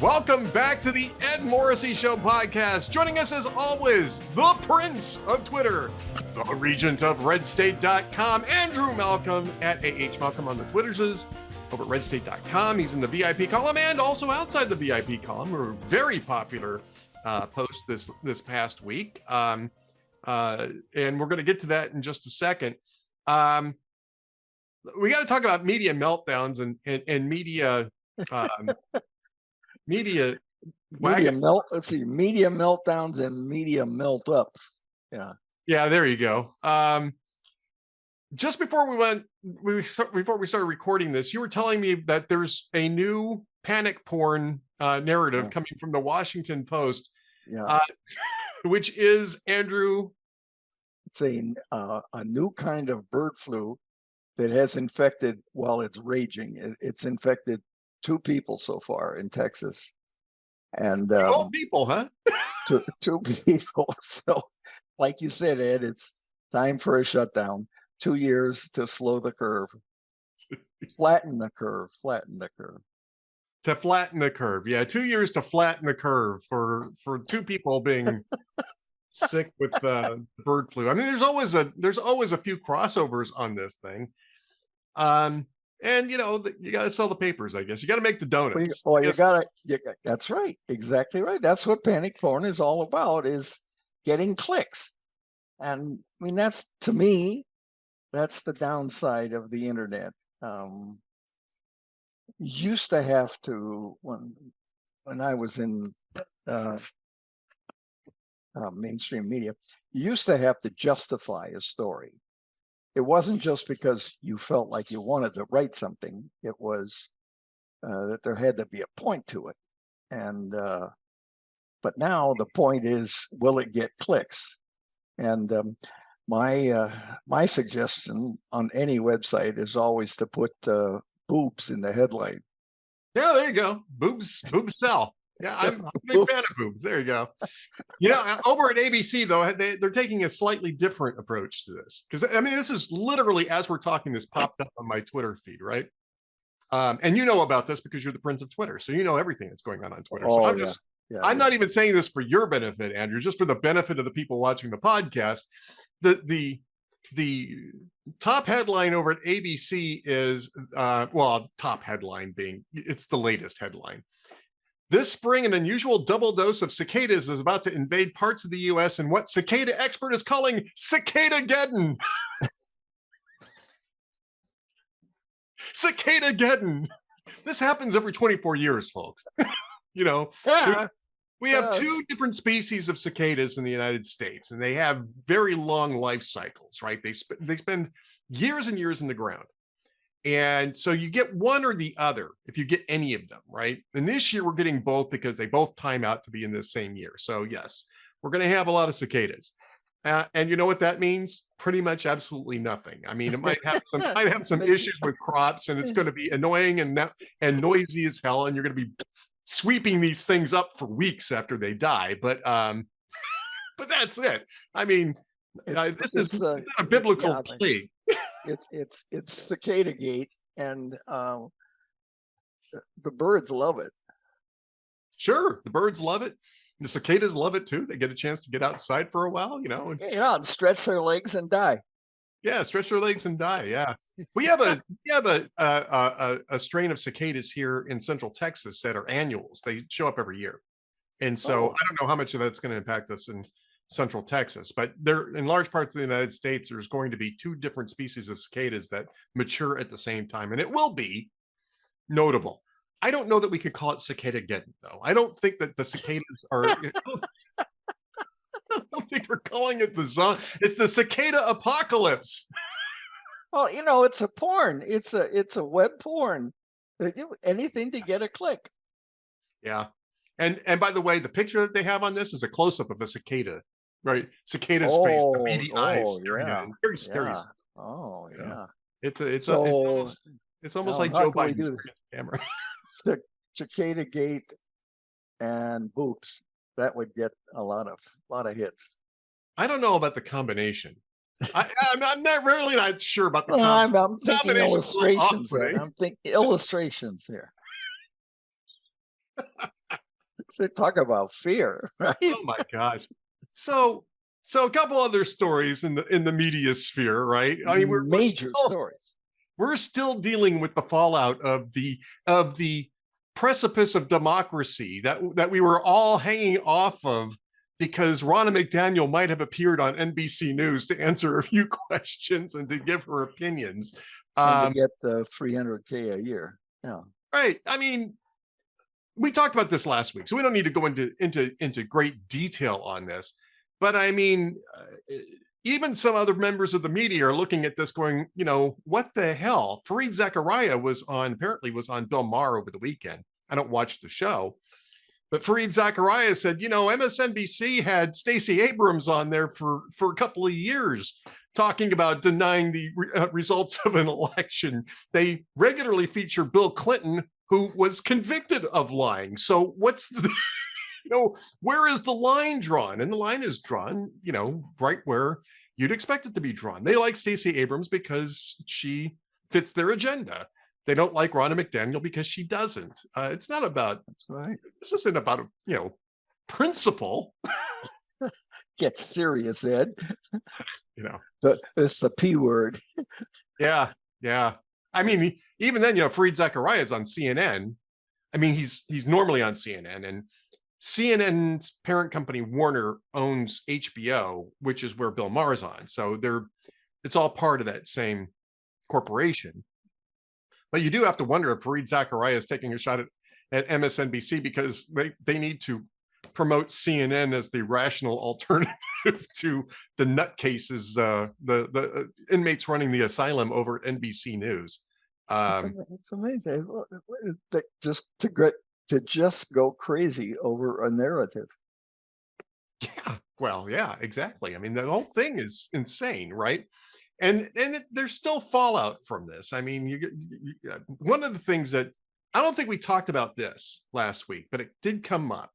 Welcome back to the Ed Morrissey Show podcast. Joining us as always, the Prince of Twitter, the Regent of RedState.com, Andrew Malcolm at AH Malcolm on the Twitters, over at RedState.com. He's in the VIP column and also outside the VIP column. We're a very popular post this past week. And we're going to get to that in just a second. We got to talk about media meltdowns and media media meltdowns and media melt ups. Yeah, there you go. Just before we started recording this, you were telling me that there's a new panic porn narrative coming from the Washington Post, which is, Andrew, it's a new kind of bird flu that has infected, while it's raging, it's infected 2 people so far in Texas, and 12 people, huh? two people. So, like you said, Ed, it's time for a shutdown. 2 years to slow the curve, flatten the curve. To flatten the curve, yeah. 2 years to flatten the curve for 2 people being sick with bird flu. I mean, there's always a few crossovers on this thing. And you got to sell the papers, I guess. You got to make the donuts. That's right. Exactly right. That's what panic porn is all about, is getting clicks. And I mean, that's the downside of the internet. Used to have to, when I was in mainstream media, you used to have to justify a story. It wasn't just because you felt like you wanted to write something. It was that there had to be a point to it. And but now the point is, will it get clicks? And my suggestion on any website is always to put boobs in the headline. Yeah, there you go. Boobs sell. Yeah, I'm a big fan of boobs. There you go. Over at ABC, though, they're taking a slightly different approach to this. Because, I mean, this is literally, as we're talking, this popped up on my Twitter feed, right? And you know about this because you're the Prince of Twitter. So you know everything that's going on Twitter. I'm not even saying this for your benefit, Andrew, just for the benefit of the people watching the podcast. The top headline over at ABC is, top headline being, it's the latest headline. This spring, an unusual double dose of cicadas is about to invade parts of the U.S. in what cicada expert is calling Cicada-geddon. Cicada-geddon. This happens every 24 years, folks. We have 2 different species of cicadas in the United States, and they have very long life cycles, right? They spend years and years in the ground. And so you get one or the other if you get any of them, right? And this year we're getting both because they both time out to be in this same year. So yes, we're going to have a lot of cicadas. And you know what that means? Pretty much absolutely nothing. I mean, it might have some issues with crops, and it's going to be annoying and noisy as hell. And you're going to be sweeping these things up for weeks after they die. But that's it. I mean, this is not a biblical plague. It's cicada gate, and the birds love it. Sure, the birds love it. The cicadas love it too. They get a chance to get outside for a while, and stretch their legs and die. Yeah, stretch their legs and die. Yeah, we have a strain of cicadas here in Central Texas that are annuals. They show up every year, and so I don't know how much of that's going to impact us in Central Texas, but there, in large parts of the United States, there's going to be 2 different species of cicadas that mature at the same time, and it will be notable. I don't know that we could call it Cicada-geddon, though. I don't think that the cicadas are. I don't think we're calling it the zone. It's the cicada apocalypse. Well, it's a porn. It's a web porn. Anything to get a click. Yeah, and by the way, the picture that they have on this is a close-up of a cicada. Right, cicada's face, the beady eyes, very scary. Yeah. Oh yeah, it's almost like Joe Biden's camera. Cicada gate and boobs, that would get a lot of hits. I don't know about the combination. I'm really not sure about the combination. I'm thinking illustrations. I'm thinking illustrations here. They talk about fear, right? Oh my gosh. So so a couple other stories in the media sphere, right? I mean, Major stories. we're still dealing with the fallout of the precipice of democracy that we were all hanging off of because Ronna McDaniel might have appeared on NBC News to answer a few questions and to give her opinions. And to get 300K a year. Yeah. Right. I mean, we talked about this last week, so we don't need to go into great detail on this. But I mean, even some other members of the media are looking at this, going, you know, what the hell? Fareed Zakaria apparently was on Bill Maher over the weekend. I don't watch the show, but Fareed Zakaria said, you know, MSNBC had Stacey Abrams on there for a couple of years talking about denying the results of an election. They regularly feature Bill Clinton, who was convicted of lying. So what's the, you know, where is the line drawn? And the line is drawn, you know, right where you'd expect it to be drawn. They like Stacey Abrams because she fits their agenda. They don't like Ronna McDaniel because she doesn't. It's not about, That's right. This isn't about, you know, principle. Get serious, Ed. You know, It's the P word. yeah, yeah. I mean, even then, you know, Fareed Zakaria is on CNN. I mean, he's normally on CNN, and CNN's parent company Warner owns HBO, which is where Bill Maher's on. So it's all part of that same corporation. But you do have to wonder if Fareed Zakaria is taking a shot at MSNBC because they need to promote CNN as the rational alternative to the nutcases, the inmates running the asylum over at NBC News. It's amazing. Just to just go crazy over a narrative. Yeah, well, yeah, exactly. I mean, the whole thing is insane, right? And there's still fallout from this. I mean, one of the things that I don't think we talked about this last week, but it did come up,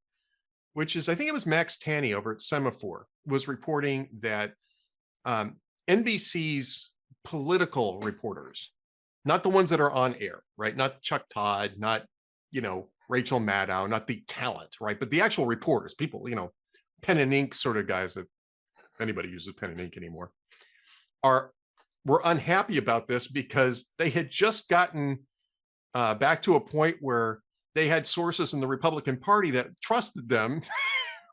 which is I think it was Max Tanney over at Semaphore was reporting that NBC's political reporters, not the ones that are on air, right? Not Chuck Todd, not, you know, Rachel Maddow, not the talent, right? But the actual reporters, people, you know, pen and ink sort of guys, if anybody uses pen and ink anymore, were unhappy about this because they had just gotten back to a point where they had sources in the Republican Party that trusted them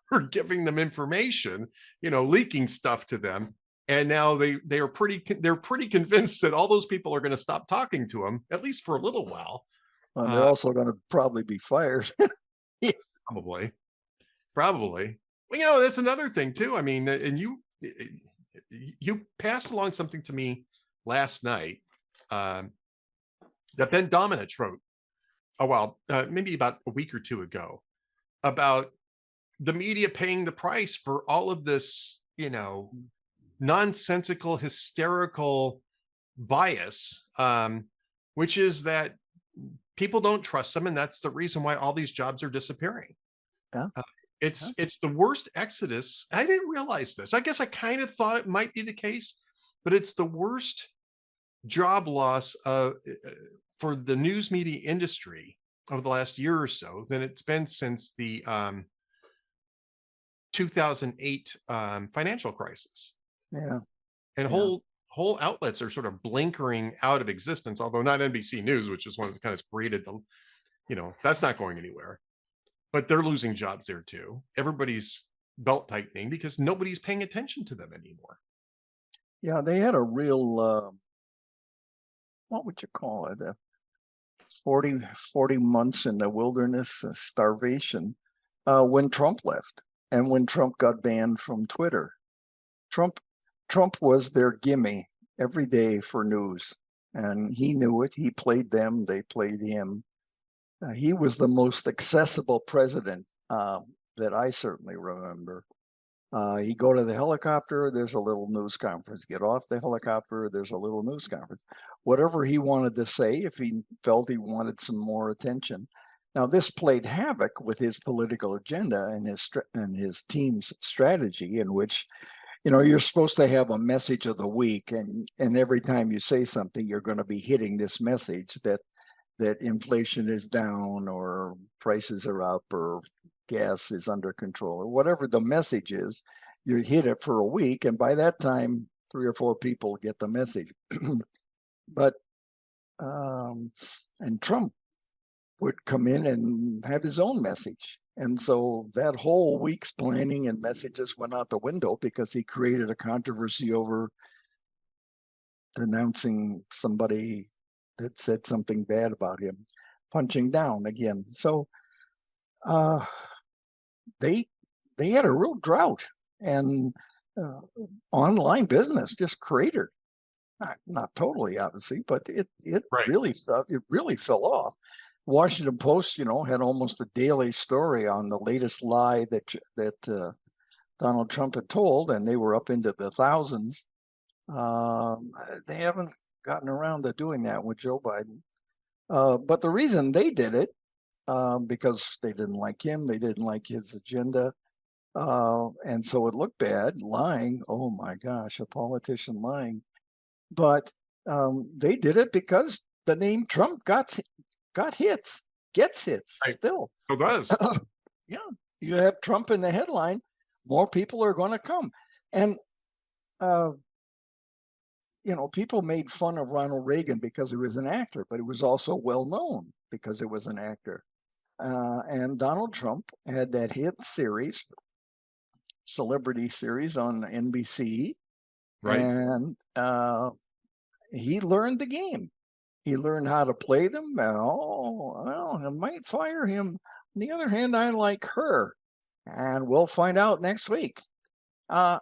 for giving them information, you know, leaking stuff to them. And now they're pretty convinced that all those people are going to stop talking to them, at least for a little while. And they're also going to probably be fired. Probably. Well, you know, that's another thing too. I mean, and you passed along something to me last night that Ben Domenech wrote maybe about a week or two ago, about the media paying the price for all of this, you know, nonsensical, hysterical bias, which is that people don't trust them, and that's the reason why all these jobs are disappearing. Yeah. It's the worst exodus. I didn't realize this. I guess I kind of thought it might be the case, but it's the worst job loss for the news media industry over the last year or so than it's been since the 2008 financial crisis. Yeah. And whole outlets are sort of blinkering out of existence, although not NBC News, which is one that kind of created the, you know, that's not going anywhere. But they're losing jobs there too. Everybody's belt tightening because nobody's paying attention to them anymore. Yeah, they had a real, what would you call it? 40 months in the wilderness, starvation, when Trump left and when Trump got banned from Twitter. Trump was their gimme every day for news, and he knew it. He played them, they played him. He was the most accessible president that I certainly remember. He'd go to the helicopter, there's a little news conference. Get off the helicopter, there's a little news conference. Whatever he wanted to say, if he felt he wanted some more attention. Now, this played havoc with his political agenda and his team's strategy, in which, you know, you're supposed to have a message of the week, and every time you say something, you're going to be hitting this message that inflation is down or prices are up or gas is under control, or whatever the message is. You hit it for a week, and by that time, 3 or 4 people get the message. But and Trump would come in and have his own message. And so that whole week's planning and messages went out the window because he created a controversy over denouncing somebody that said something bad about him, punching down again. So they had a real drought, and online business just cratered. Not totally, obviously, but it Right. really fell off. Washington Post, had almost a daily story on the latest lie that Donald Trump had told, and they were up into the thousands. They haven't gotten around to doing that with Joe Biden. But the reason they did it, because they didn't like him, they didn't like his agenda, and so it looked bad, lying. Oh my gosh, a politician lying. But they did it because the name Trump gets hits Right. still. It does. Yeah, you have Trump in the headline, more people are going to come. And people made fun of Ronald Reagan because he was an actor, but he was also well known because he was an actor. And Donald Trump had that hit series, celebrity series on NBC, Right. and he learned the game. He learned how to play them. I might fire him. On the other hand, I like her, and we'll find out next week. And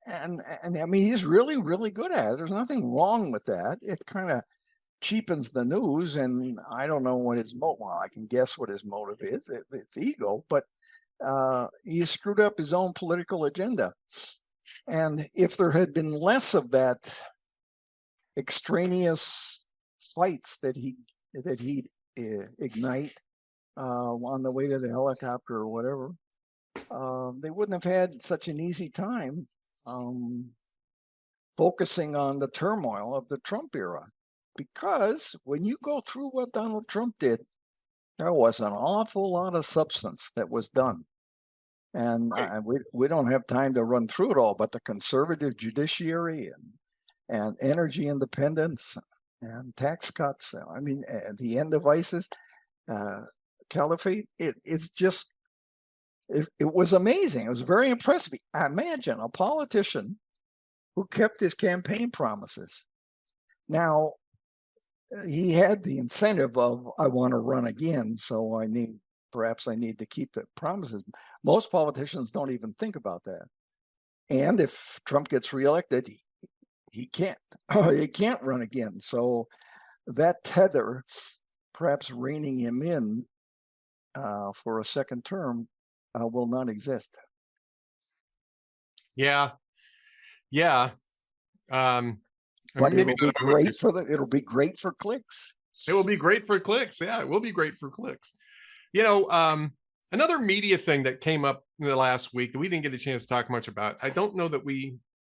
I mean, he's really, really good at it. There's nothing wrong with that. It kind of cheapens the news, and I don't know what his motive. Well, I can guess what his motive is. It's ego, but he screwed up his own political agenda. And if there had been less of that extraneous fights that he'd ignite on the way to the helicopter or whatever, they wouldn't have had such an easy time focusing on the turmoil of the Trump era. Because when you go through what Donald Trump did, there was an awful lot of substance that was done. And Right. we don't have time to run through it all, but the conservative judiciary and energy independence and tax cuts, I mean, the end of ISIS, caliphate, it was amazing. It was very impressive. Imagine a politician who kept his campaign promises. Now, he had the incentive of, I want to run again, so perhaps I need to keep the promises. Most politicians don't even think about that. And if Trump gets reelected, he can't run again. So that tether, perhaps reining him in for a second term, will not exist. Yeah. Yeah. But it'll be great for clicks. It will be great for clicks. Yeah, it will be great for clicks. Another media thing that came up in the last week that we didn't get a chance to talk much about. I don't know that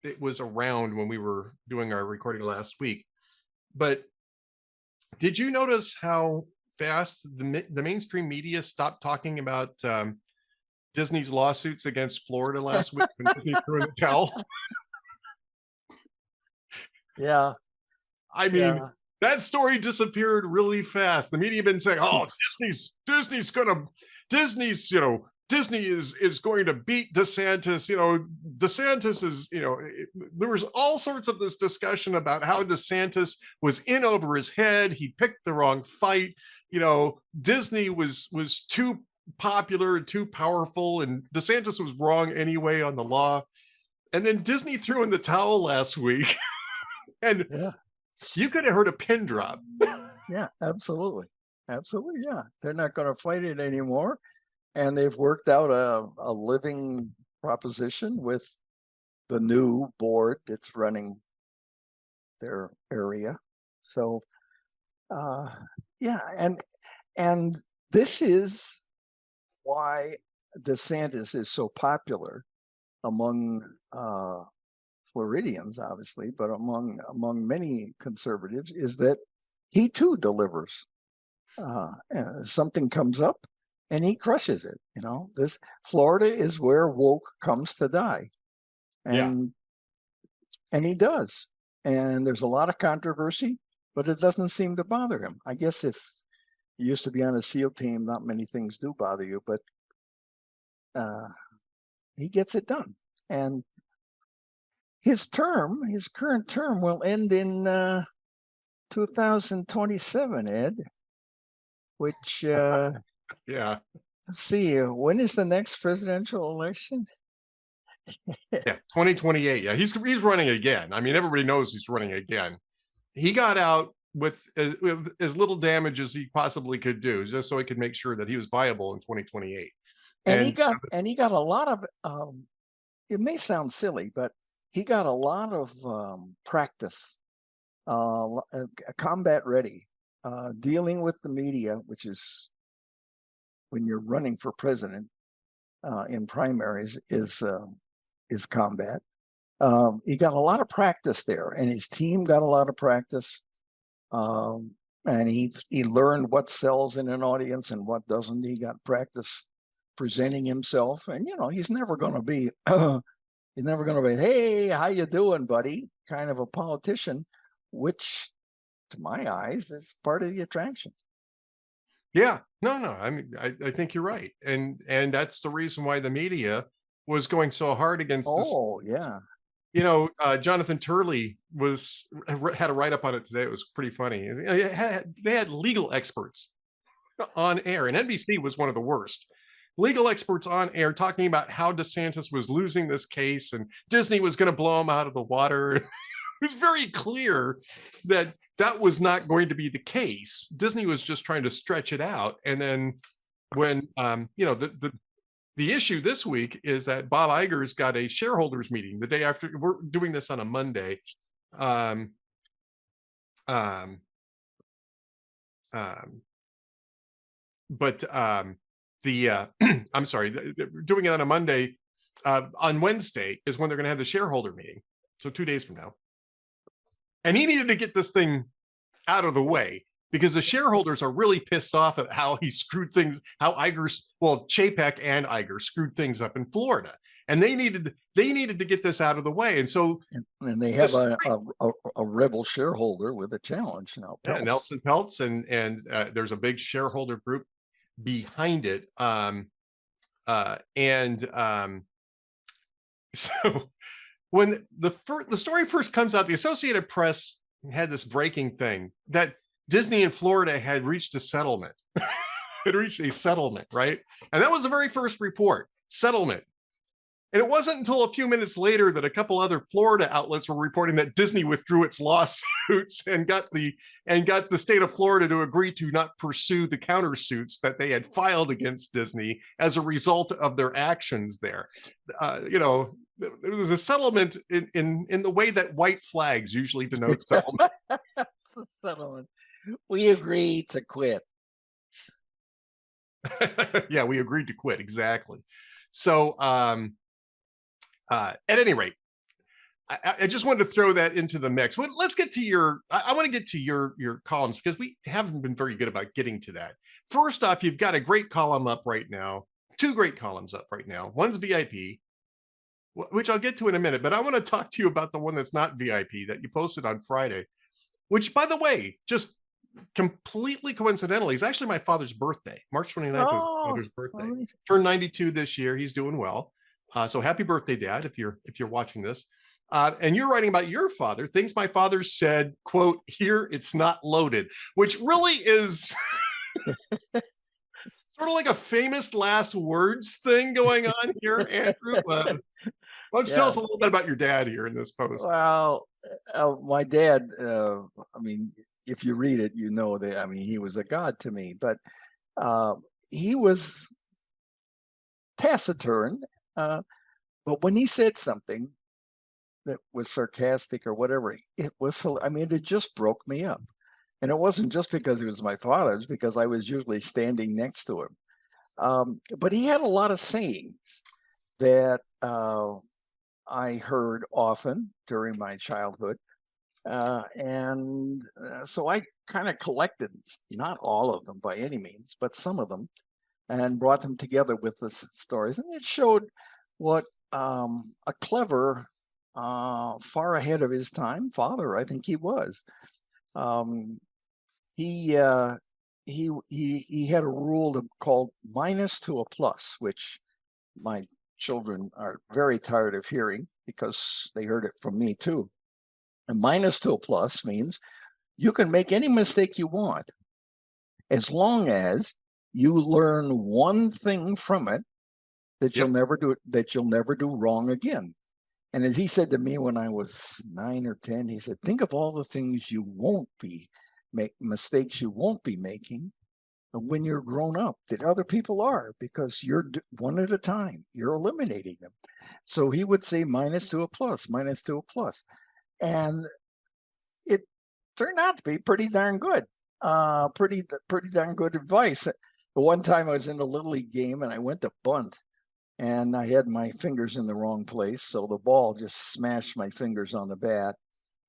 it was around when we were doing our recording last week, but did you notice how fast the mainstream media stopped talking about Disney's lawsuits against Florida last week when Disney threw in the towel? Yeah. I mean, that story disappeared really fast. The media have been saying, "Oh, Disney is going to beat DeSantis." DeSantis is, there was all sorts of this discussion about how DeSantis was in over his head. He picked the wrong fight. Disney was too popular and too powerful, and DeSantis was wrong anyway on the law. And then Disney threw in the towel last week. And you could have heard a pin drop. Yeah, absolutely. Absolutely. Yeah. They're not going to fight it anymore. And they've worked out a living proposition with the new board that's running their area. So, and this is why DeSantis is so popular among Floridians, obviously, but among many conservatives, is that he too delivers. Something comes up, and he crushes it. This Florida is where woke comes to die, Yeah. and he does. And there's a lot of controversy, but it doesn't seem to bother him. I guess if you used to be on a SEAL team, not many things do bother you, but he gets it done. And his current term will end in 2027, Ed, which, Yeah. let's see, when is the next presidential election? Yeah. 2028. Yeah. He's running again. I mean, everybody knows he's running again. He got out with as little damage as he possibly could do, just so he could make sure that he was viable in 2028. And And he got a lot of, it may sound silly, but he got a lot of practice, combat ready, dealing with the media, which is when you're running for president in primaries is combat. He got a lot of practice there, and his team got a lot of practice. And he learned what sells in an audience and what doesn't. He got practice presenting himself, and he's never going to be hey, how you doing, buddy, kind of a politician, which to my eyes is part of the attraction. yeah, no, I mean, I think you're right, and that's the reason why the media was going so hard against this. Oh yeah. Jonathan Turley had a write up on it today. It was pretty funny. They had legal experts on air, and NBC was one of the worst. Legal experts on air talking about how DeSantis was losing this case and Disney was going to blow him out of the water. It was very clear that was not going to be the case. Disney was just trying to stretch it out. And then when, the issue this week is that Bob Iger's got a shareholders meeting the day after. We're doing this on a Monday. I'm sorry, doing it on a Monday. On Wednesday is when they're going to have the shareholder meeting. So 2 days from now. And he needed to get this thing out of the way because the shareholders are really pissed off at how he screwed things, how Chapek and Iger screwed things up in Florida. And they needed to get this out of the way. And so and they have a rebel shareholder with a challenge now. Yeah, Nelson Peltz, and there's a big shareholder group behind it. So when the story first comes out, the Associated Press had this breaking thing that Disney and Florida had reached a settlement. Had reached a settlement, right? And that was the very first report, settlement. And it wasn't until a few minutes later that a couple other Florida outlets were reporting that Disney withdrew its lawsuits and got the state of Florida to agree to not pursue the countersuits that they had filed against Disney as a result of their actions there. There was a settlement in the way that white flags usually denote settlement. It's a settlement. We agreed to quit. Yeah, we agreed to quit. Exactly. So, at any rate, I just wanted to throw that into the mix. Well, let's get to I want to get to your columns because we haven't been very good about getting to that. First off, you've got a great column up right now, 2 great columns up right now. One's VIP, which I'll get to in a minute, but I want to talk to you about the one that's not VIP that you posted on Friday, which, by the way, just completely coincidentally is actually my father's birthday. March 29th is my father's birthday. Turned 92 this year. He's doing well. So happy birthday, Dad, if you're watching this. And you're writing about your father, things my father said, quote, "Here it's not loaded," which really is sort of like a famous last words thing going on here, Andrew. Why don't you tell us a little bit about your dad here in this post? Well, my dad, if you read it, you know that, he was a god to me, but he was taciturn. But when he said something that was sarcastic or whatever, it just broke me up. And it wasn't just because he was my father, it's because I was usually standing next to him. But he had a lot of sayings that I heard often during my childhood. So I kind of collected, not all of them by any means, but some of them. and brought them together with the stories. And it showed what a clever, far ahead of his time father, I think he was. He had a rule called minus to a plus, which my children are very tired of hearing because they heard it from me too. And minus to a plus means you can make any mistake you want as long as you learn one thing from it that you'll never do wrong again. And as he said to me when I was 9 or 10, he said, think of all the things you won't be mistakes you won't be making when you're grown up that other people are, because you're one at a time, you're eliminating them. So he would say minus to a plus, minus to a plus. And it turned out to be pretty darn good. Pretty darn good advice. The one time I was in the Little League game and I went to bunt and I had my fingers in the wrong place. So the ball just smashed my fingers on the bat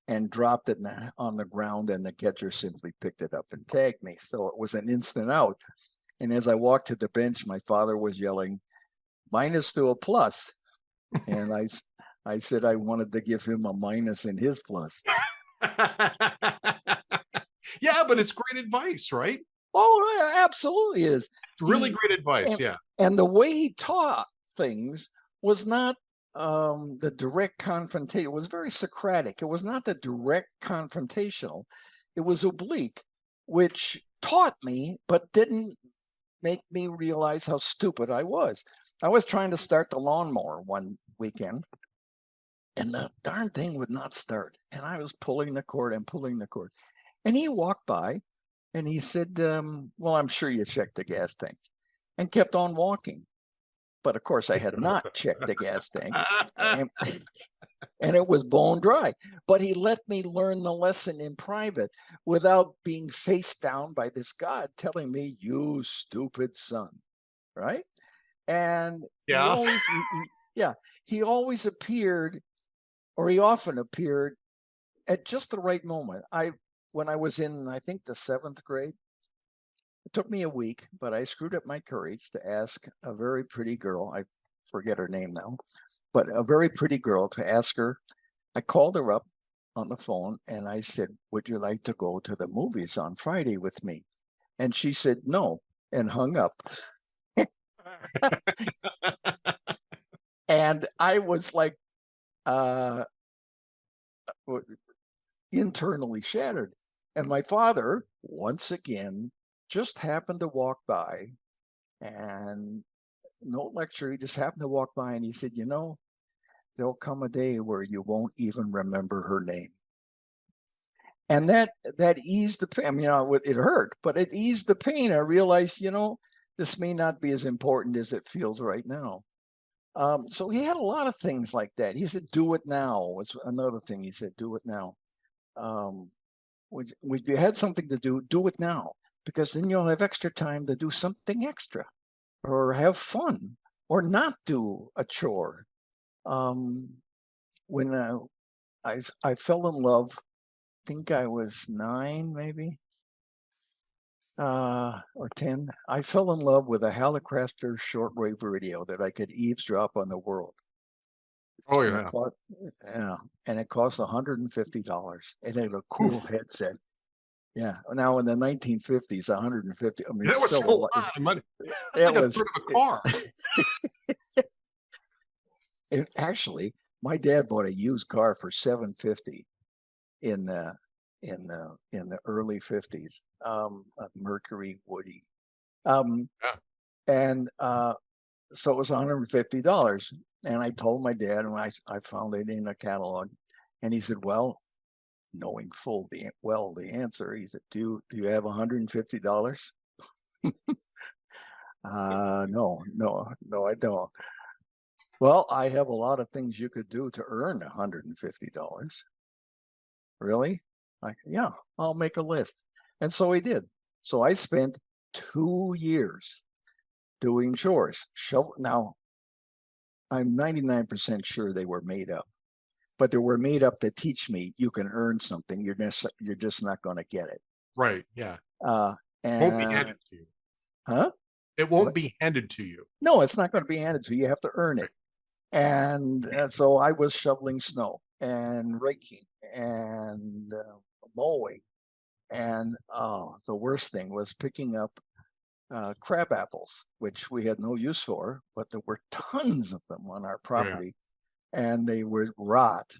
and dropped it on the ground, and the catcher simply picked it up and tagged me. So it was an instant out. And as I walked to the bench, my father was yelling, minus to a plus. And I said I wanted to give him a minus in his plus. Yeah, but it's great advice, right? Oh, absolutely it is. It's really great advice, yeah. And the way he taught things was not the direct confrontation. It was very Socratic. It was not the direct confrontational. It was oblique, which taught me, but didn't make me realize how stupid I was. I was trying to start the lawnmower one weekend, and the darn thing would not start. And I was pulling the cord and pulling the cord. And he walked by and he said, well, I'm sure you checked the gas tank, and kept on walking. But of course, I had not checked the gas tank, and it was bone dry. But he let me learn the lesson in private without being faced down by this God telling me, you stupid son, right? And he always appeared, or he often appeared at just the right moment. When I was in, I think, the 7th grade, it took me a week, but I screwed up my courage to ask a very pretty girl, I forget her name now, but a very pretty girl, to ask her. I called her up on the phone and I said, would you like to go to the movies on Friday with me? And she said no, and hung up. And I was like internally shattered. And my father, once again, just happened to walk by, and no lecture, he just happened to walk by, and he said, you know, there'll come a day where you won't even remember her name. And that eased the pain. I mean, it hurt, but it eased the pain. I realized, you know, this may not be as important as it feels right now. So he had a lot of things like that. He said, do it now was another thing. He said, do it now. If you had something to do it now, because then you'll have extra time to do something extra, or have fun, or not do a chore. When I fell in love, I think I was 9 maybe, or 10. I fell in love with a Hallicrafter shortwave radio that I could eavesdrop on the world. Oh yeah. And it cost $150. It had a cool headset. Yeah. Now in the 1950s, 150. I mean, that was still a lot of money. That's like a third of a car. And actually, my dad bought a used car for $750 in the early 50s, a Mercury Woody. And so it was $150. And I told my dad, and I found it in a catalog, and he said, well, knowing the answer, he said, do you have $150? No, I don't. Well, I have a lot of things you could do to earn $150. Really? Yeah, I'll make a list. And so he did. So I spent 2 years doing chores. Now, I'm 99% sure they were made up, but they were made up to teach me you can earn something. You're just not going to get it. Right. Yeah. And won't be handed to you. Huh? It won't be handed to you. No, it's not going to be handed to you. You have to earn it. And so I was shoveling snow and raking and mowing. And the worst thing was picking up crab apples, which we had no use for, but there were tons of them on our property, and they would rot.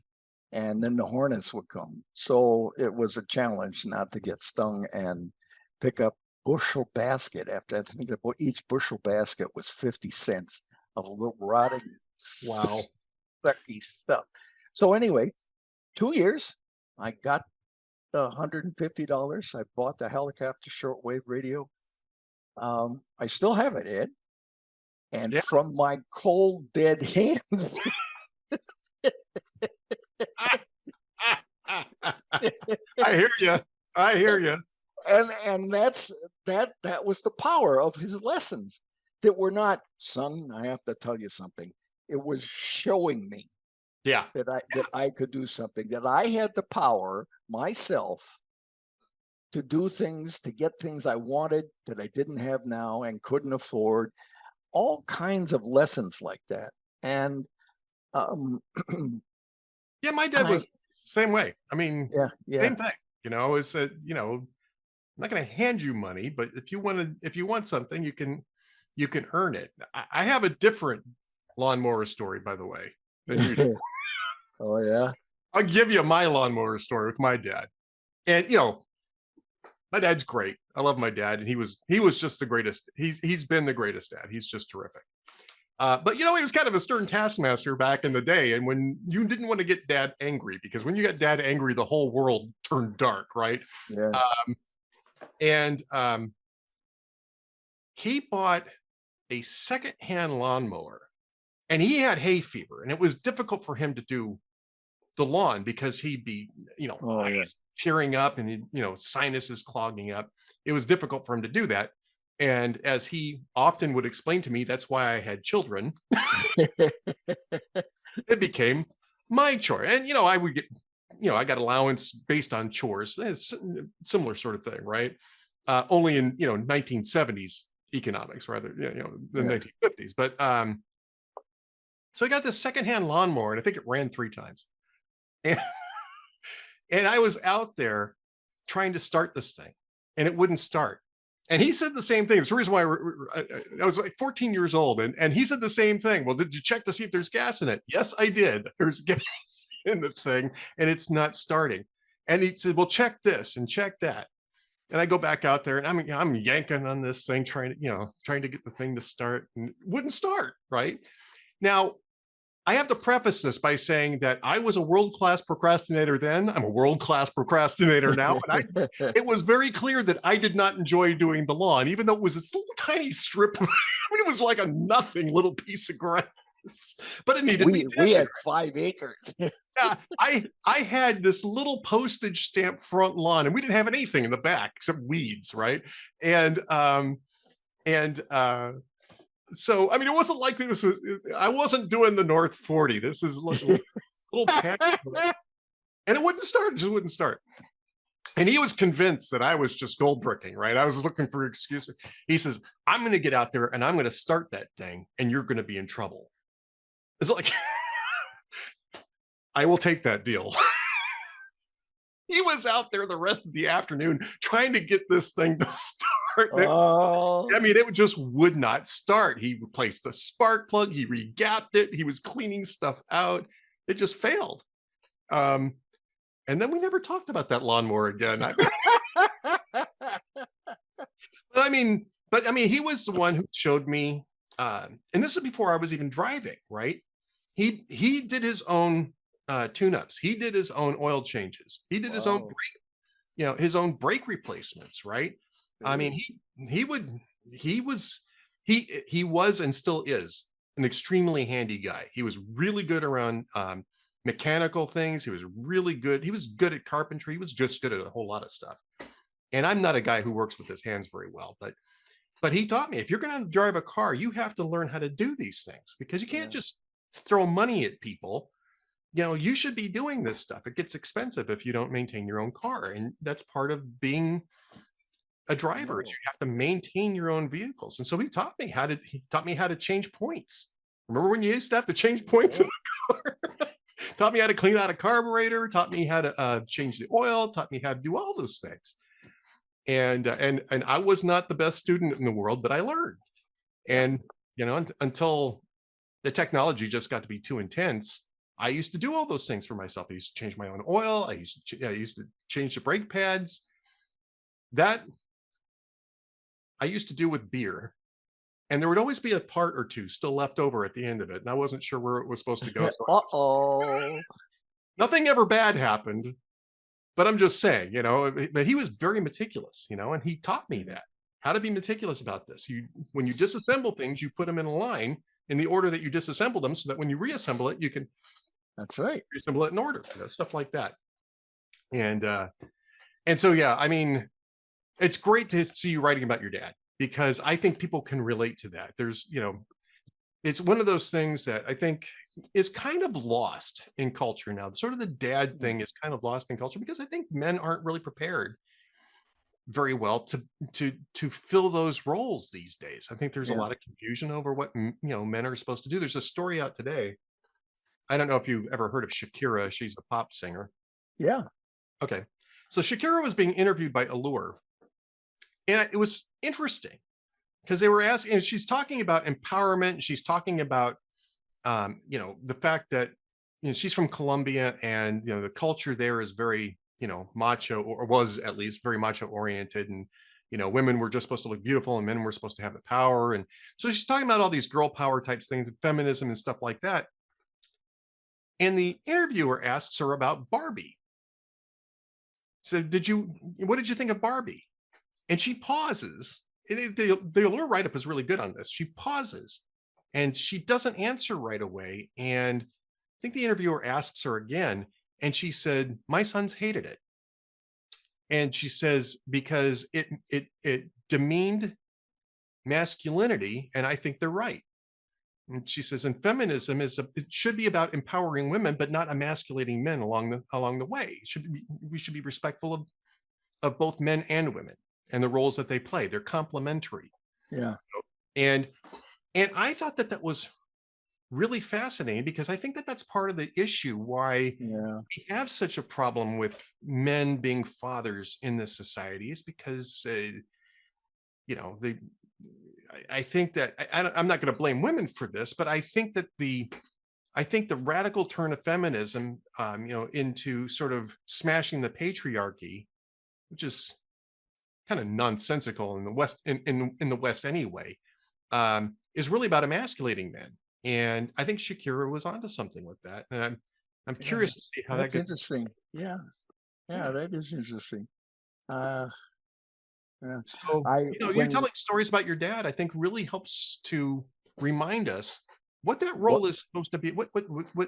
And then the hornets would come. So it was a challenge not to get stung and pick up bushel basket. After I think about each bushel basket was 50 cents of little rotting, Wow. sucky stuff. So anyway, 2 years, I got the $150. I bought the helicopter shortwave radio. I still have it, Ed. And Yeah. from my cold, dead hands, I hear you. I hear you. and that was the power of his lessons, that were not, son, I have to tell you something. It was showing me Yeah. that I could do something, that I had the power myself to do things, to get things I wanted that I didn't have now and couldn't afford. All kinds of lessons like that. And Yeah, my dad was the same way. I mean, yeah. same thing. You know, is that, you know, I'm not going to hand you money, but if you want something, you can earn it. I have a different lawnmower story, by the way, than you do. Oh yeah. I'll give you my lawnmower story with my dad. And you know, my dad's great. I love my dad, and he was just the greatest. He's been the greatest dad. He's just terrific. But you know, he was kind of a stern taskmaster back in the day, and when you didn't want to get dad angry, because when you got dad angry, the whole world turned dark, right? Yeah. And he bought a secondhand lawnmower, and he had hay fever, and it was difficult for him to do the lawn because he'd be, you know, tearing up and, you know, sinuses clogging up. It was difficult for him to do that. And as he often would explain to me, that's why I had children. It became my chore. And, you know, I would get, you know, I got allowance based on chores. It's similar sort of thing, right? Only in, you know, 1970s economics rather, you know, the 1950s. But so I got this secondhand lawnmower, and I think it ran 3 times. And, and I was out there trying to start this thing, and it wouldn't start. And he said the same thing. It's the reason why I was like 14 years old. And he said the same thing. Well, did you check to see if there's gas in it? Yes, I did. There's gas in the thing, and it's not starting. And he said, well, check this and check that. And I go back out there, and I'm yanking on this thing, trying to get the thing to start, and it wouldn't start. Right now, I have to preface this by saying that I was a world-class procrastinator then. I'm a world-class procrastinator now. And it was very clear that I did not enjoy doing the lawn, even though it was this little tiny strip. I mean, it was like a nothing little piece of grass, but it needed. We had 5 acres. Yeah, I had this little postage stamp front lawn, and we didn't have anything in the back except weeds, right? And so, I mean, it wasn't like this was, I wasn't doing the North 40. This is a little patch. And it wouldn't start, it just wouldn't start. And he was convinced that I was just gold bricking, right? I was looking for excuses. He says, I'm going to get out there and I'm going to start that thing, and you're going to be in trouble. It's like, I will take that deal. He was out there the rest of the afternoon trying to get this thing to start. I mean, it just would not start. He replaced the spark plug. He regapped it. He was cleaning stuff out. It just failed. And then we never talked about that lawnmower again. But I mean, he was the one who showed me, and this is before I was even driving, right? He did his own tune-ups. He did his own oil changes. He did his own brake, you know, his own brake replacements, right? I mean, he was and still is an extremely handy guy. He was really good around mechanical things. He was really good. He was good at carpentry. He was just good at a whole lot of stuff. And I'm not a guy who works with his hands very well, but he taught me, if you're going to drive a car, you have to learn how to do these things, because you can't just throw money at people. You know, you should be doing this stuff. It gets expensive if you don't maintain your own car. And that's part of being a driver is No. you have to maintain your own vehicles. And so he taught me how to change points. Remember when you used to have to change points in Yeah. the car? Taught me how to clean out a carburetor, taught me how to change the oil, taught me how to do all those things. And I was not the best student in the world, but I learned. Yeah. And until the technology just got to be too intense, I used to do all those things for myself. I used to change my own oil. I used to change the brake pads. That I used to do with beer. And there would always be a part or two still left over at the end of it. And I wasn't sure where it was supposed to go. So Uh-oh. nothing ever bad happened, but I'm just saying, but he was very meticulous, and he taught me that how to be meticulous about this. When you disassemble things, you put them in a line in the order that you disassemble them so that when you reassemble it, you can That's right. reassemble it in order, stuff like that. And so, yeah, I mean, it's great to see you writing about your dad because I think people can relate to that. It's one of those things that I think is kind of lost in culture now. Sort of the dad thing is kind of lost in culture because I think men aren't really prepared very well to fill those roles these days. I think there's a Yeah. lot of confusion over what men are supposed to do. There's a story out today. I don't know if you've ever heard of Shakira. She's a pop singer. Yeah. Okay. So Shakira was being interviewed by Allure. And it was interesting because they were asking, and she's talking about empowerment. She's talking about, the fact that, she's from Colombia and, the culture there is very, macho or was at least very macho oriented. And, women were just supposed to look beautiful and men were supposed to have the power. And so she's talking about all these girl power types things, feminism and stuff like that. And the interviewer asks her about Barbie. So what did you think of Barbie? And she pauses. The Allure write-up is really good on this. She pauses and she doesn't answer right away. And I think the interviewer asks her again, and she said, "My sons hated it." And she says, because it demeaned masculinity, and I think they're right. And she says, and feminism it should be about empowering women, but not emasculating men along the way. We should be respectful of both men and women and the roles that they play. They're complementary. Yeah. And I thought that was really fascinating because I think that that's part of the issue why we have such a problem with men being fathers in this society is because they I think that I'm not going to blame women for this, but I think that the radical turn of feminism into sort of smashing the patriarchy, which is kind of nonsensical in the West, in the West anyway, is really about emasculating men. And I think Shakira was onto something with that. And I'm curious to see how that's that gets. interesting. Yeah. That is interesting. Yeah. So, you're when telling stories about your dad, I think really helps to remind us what that what role is supposed to be, what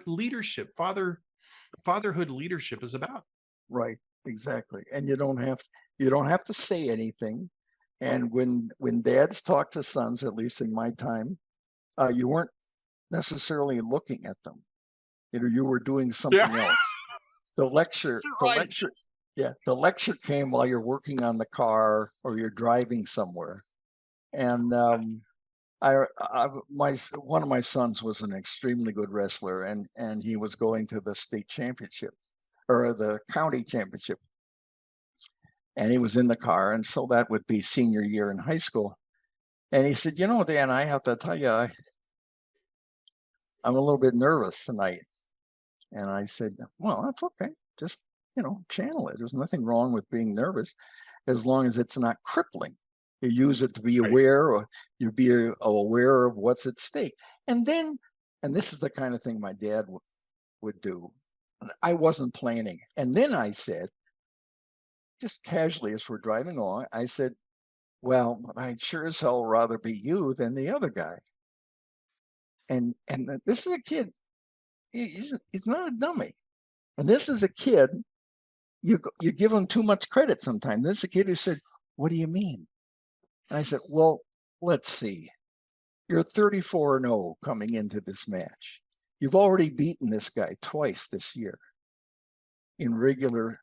leadership, fatherhood leadership is about. right, exactly. And you don't have to say anything. And when dads talk to sons, at least in my time, you weren't necessarily looking at them. You were doing Yeah, something else. The lecture, you're the right. lecture, yeah, the lecture came while you're working on the car or you're driving somewhere. And one of my sons was an extremely good wrestler, and he was going to the state championship or the county championship, and he was in the car, and so that would be senior year in high school. And he said, Dan, I have to tell you, I'm a little bit nervous tonight. And I said, well, that's okay. Just, channel it. There's nothing wrong with being nervous as long as it's not crippling. You use it to be Right. aware, or you be aware of what's at stake. And this is the kind of thing my dad would do. I wasn't planning. And then I said, just casually as we're driving along, I said, well, I'd sure as hell rather be you than the other guy. And this is a kid. He's not a dummy. And this is a kid, you give him too much credit sometimes. This is a kid who said, what do you mean? And I said, well, let's see. You're 34-0 coming into this match. You've already beaten this guy twice this year in regular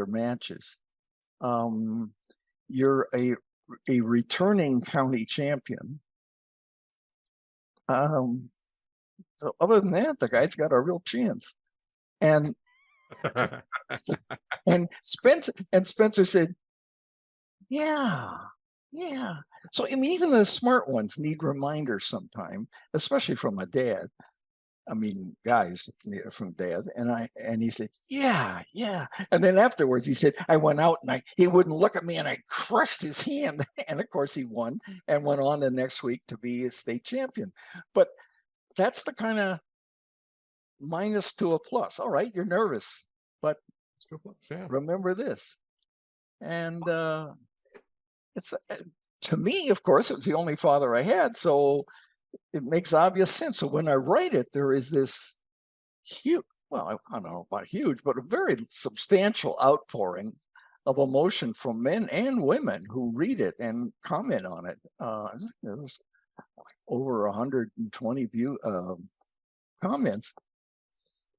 matches. you're a returning county champion. So other than that, the guy's got a real chance. And Spencer said, yeah, yeah. So I mean, even the smart ones need reminders sometime, especially from a dad. I mean, guys from dad. And he said, yeah, yeah. And then afterwards he said, I went out and he wouldn't look at me and I crushed his hand. And of course he won and went on the next week to be a state champion. But that's the kind of minus to a plus. All right, you're nervous, but remember this. And it's to me, of course, it was the only father I had, so it makes obvious sense. So when I write it, there is this huge, well, I don't know about huge, but a very substantial outpouring of emotion from men and women who read it and comment on it. It was over 120 comments.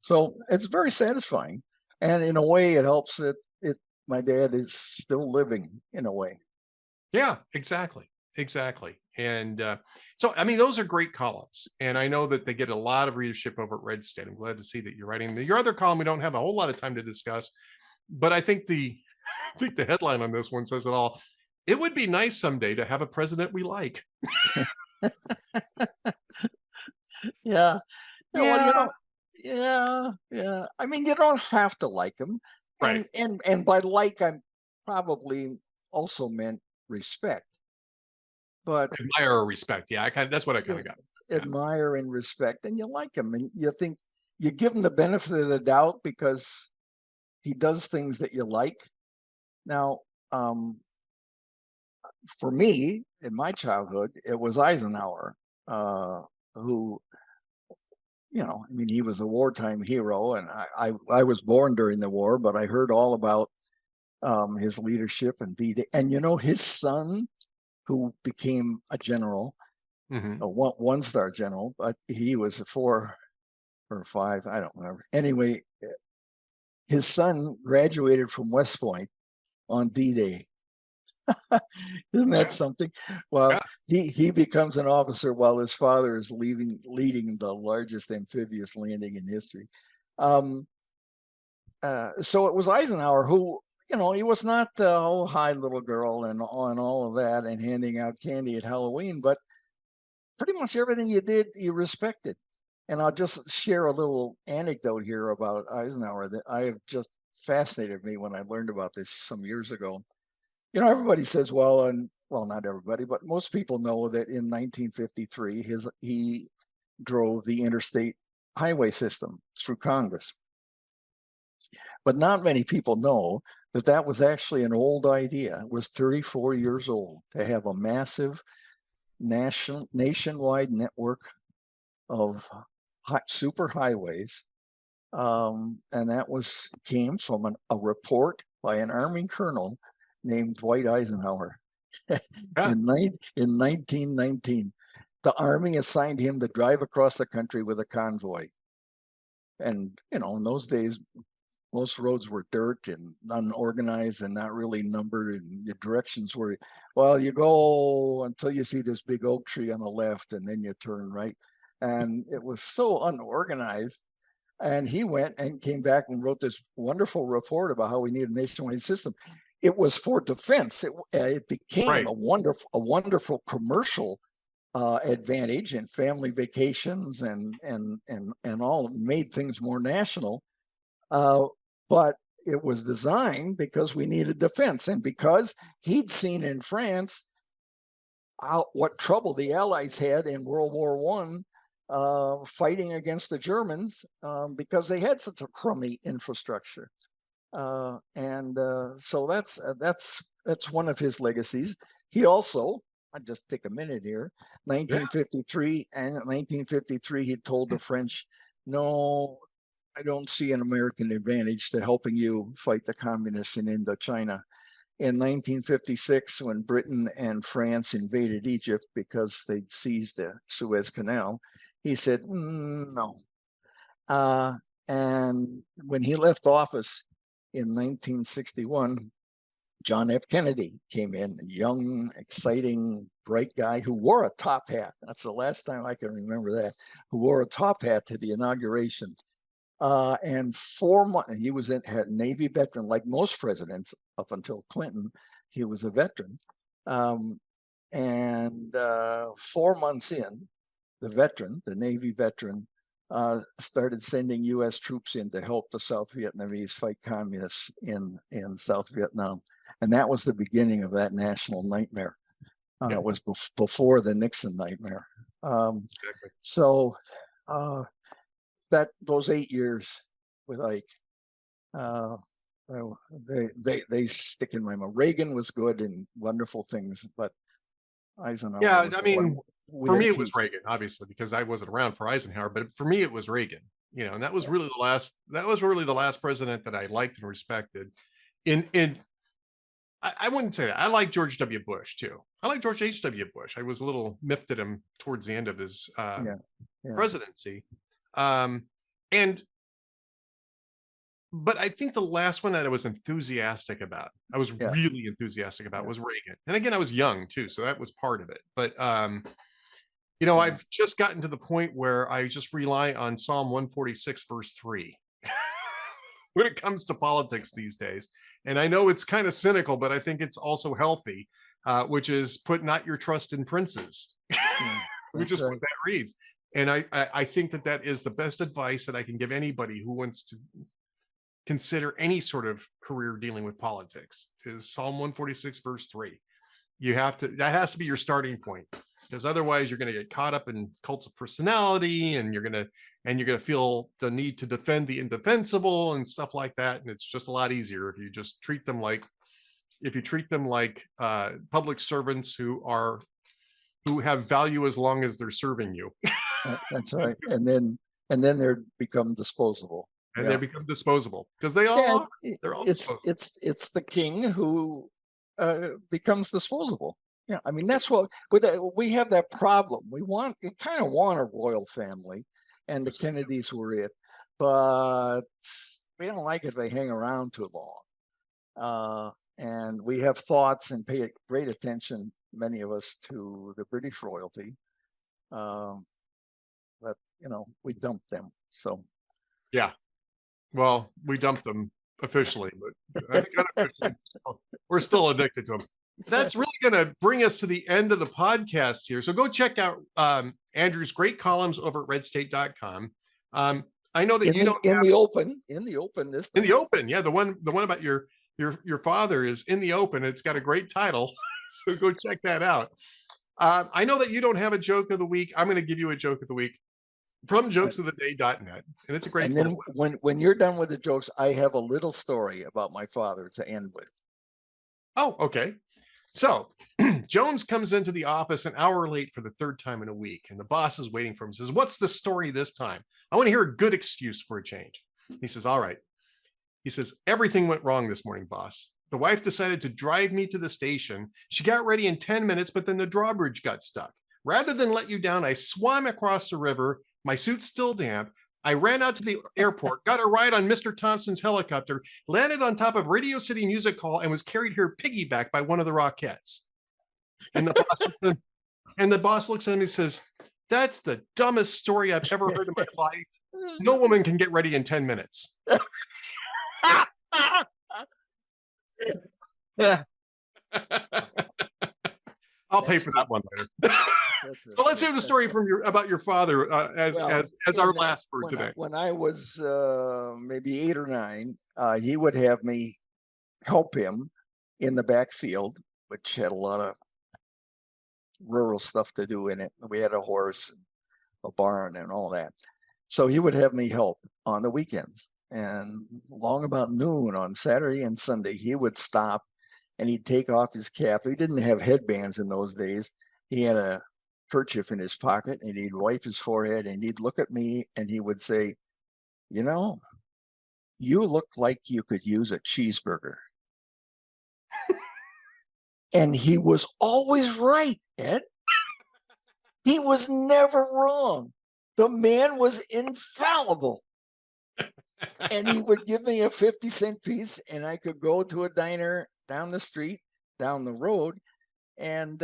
So it's very satisfying. And in a way, it helps that my dad is still living in a way. Yeah, exactly. Exactly. And so, I mean, those are great columns. And I know that they get a lot of readership over at Red State. I'm glad to see that you're writing. Your other column, we don't have a whole lot of time to discuss, but I think the headline on this one says it all. It would be nice someday to have a president we like. Yeah. Yeah. Well, yeah. I mean, you don't have to like him. Right. And by like, I'm probably also meant respect. But admire or respect. Yeah, that's what I kind of got. Admire and respect, and you like him, and you think you give him the benefit of the doubt because he does things that you like. Now, for me, in my childhood, it was Eisenhower, who, I mean, he was a wartime hero, and I was born during the war, but I heard all about his leadership and D-Day. And his son, who became a general, a one-star general, but he was a 4 or 5, I don't remember. Anyway, his son graduated from West Point on D-Day. Isn't that something? Well, he becomes an officer while his father is leading the largest amphibious landing in history. So it was Eisenhower who, he was not oh, hi little girl and all of that and handing out candy at Halloween, but pretty much everything you did, you respected. And I'll just share a little anecdote here about Eisenhower that I have just fascinated me when I learned about this some years ago. Everybody says, well, not everybody, but most people know that in 1953, he drove the interstate highway system through Congress. But not many people know that that was actually an old idea. It was 34 years old to have a massive nationwide network of super highways. And that came from a report by an Army colonel named Dwight Eisenhower in 1919. The Army assigned him to drive across the country with a convoy. And, in those days, most roads were dirt and unorganized and not really numbered. And the directions were, well, you go until you see this big oak tree on the left and then you turn right. And it was so unorganized. And he went and came back and wrote this wonderful report about how we need a nationwide system. It was for defense. It became a wonderful commercial advantage and family vacations and all, made things more national. But it was designed because we needed defense, and because he'd seen in France what trouble the Allies had in World War I, fighting against the Germans, because they had such a crummy infrastructure. So that's one of his legacies. He also, I'll just take a minute here, 1953, and 1953, he told the French, no, I don't see an American advantage to helping you fight the communists in Indochina. In 1956, when Britain and France invaded Egypt because they'd seized the Suez Canal, he said, no. And when he left office in 1961, John F. Kennedy came in, a young, exciting, bright guy who wore a top hat. That's the last time I can remember that, who wore a top hat to the inauguration. And 4 months, he was had Navy veteran, like most presidents up until Clinton, he was a veteran. And 4 months in, the Navy veteran, started sending U.S. troops in to help the South Vietnamese fight communists in South Vietnam. And that was the beginning of that national nightmare. It was before the Nixon nightmare. Exactly. So those 8 years with Ike, they stick in my mind. Reagan was good and wonderful things, but Eisenhower. Yeah, I mean, for me it was peace. Reagan, obviously, because I wasn't around for Eisenhower, but for me it was Reagan, and that was really the last president that I liked and respected. I wouldn't say that. I like George W. Bush too. I like George H.W. Bush. I was a little miffed at him towards the end of his presidency. But I think the last one that I was enthusiastic about, really enthusiastic about, was Reagan. And again, I was young too, so that was part of it. But I've just gotten to the point where I just rely on Psalm 146, verse 3 when it comes to politics these days. And I know it's kind of cynical, but I think it's also healthy, which is put not your trust in princes, which is what that reads. And I think that is the best advice that I can give anybody who wants to consider any sort of career dealing with politics, is Psalm 146, verse 3. That has to be your starting point, because otherwise you're going to get caught up in cults of personality, and you're going to feel the need to defend the indefensible and stuff like that. And it's just a lot easier if you just treat them like public servants who have value as long as they're serving you. That's right. And then they become disposable. And they become disposable, because they all are. They're all disposable. It's the king who becomes disposable. Yeah, I mean, that's what we have, that problem. We kind of want a royal family, and the Kennedys were it, but we don't like it if they hang around too long. And we have thoughts and pay great attention, many of us, to the British royalty. But we dumped them. So yeah. Well, we dumped them officially, but I think unofficially, we're still addicted to them. That's really going to bring us to the end of the podcast here. So go check out Andrew's great columns over at redstate.com. I know that in the open, yeah, the one about your father is in the open. It's got a great title, so go check that out. I know that you don't have a joke of the week. I'm going to give you a joke of the week from jokesoftheday.net, and it's a great. And then when you're done with the jokes, I have a little story about my father to end with. Oh, okay. So Jones comes into the office an hour late for the third time in a week, and the boss is waiting for him. Says, "What's the story this time? I want to hear a good excuse for a change." He says, "All right." He says, "Everything went wrong this morning, boss. The wife decided to drive me to the station. She got ready in 10 minutes, but then the drawbridge got stuck. Rather than let you down, I swam across the river. My suit's still damp. I ran out to the airport, got a ride on Mr. Thompson's helicopter, landed on top of Radio City Music Hall, and was carried here piggyback by one of the Rockettes." And the boss looks at him and says, "That's the dumbest story I've ever heard in my life. No woman can get ready in 10 minutes. I'll pay for that one later. So let's hear the story about your father as our last for today. When I was maybe 8 or 9, he would have me help him in the backfield, which had a lot of rural stuff to do in it. We had a horse, a barn, and all that. So he would have me help on the weekends. And long about noon on Saturday and Sunday, he would stop and he'd take off his cap. He didn't have headbands in those days. He had a kerchief in his pocket, and he'd wipe his forehead, and he'd look at me and he would say, "You look like you could use a cheeseburger." And he was always right, Ed. He was never wrong. The man was infallible. And he would give me a 50-cent piece, and I could go to a diner down the street, down the road, and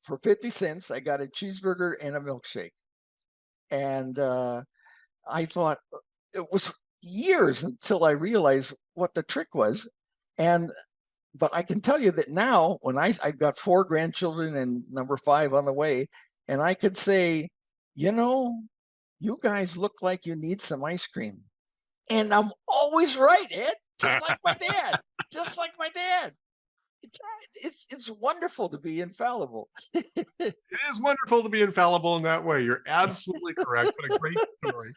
for 50 cents, I got a cheeseburger and a milkshake. And I thought it was years until I realized what the trick was. And but I can tell you that now, when I've got 4 grandchildren and number 5 on the way, and I could say, you guys look like you need some ice cream. And I'm always right, Ed, just like my dad, just like my dad. It's wonderful to be infallible. It is wonderful to be infallible in that way. You're absolutely correct. What a great story.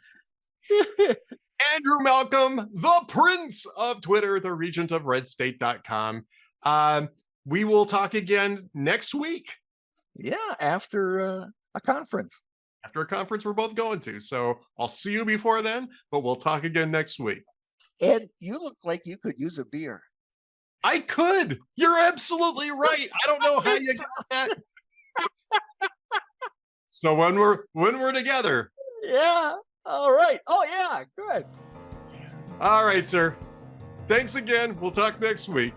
Andrew Malcolm, the prince of Twitter, the regent of redstate.com. We will talk again next week. Yeah, after a conference. After a conference we're both going to. So I'll see you before then, but we'll talk again next week. Ed, you look like you could use a beer. I could. You're absolutely right. I don't know how you got that. So when we're together. Yeah. All right. Oh yeah. Good. All right, sir. Thanks again. We'll talk next week.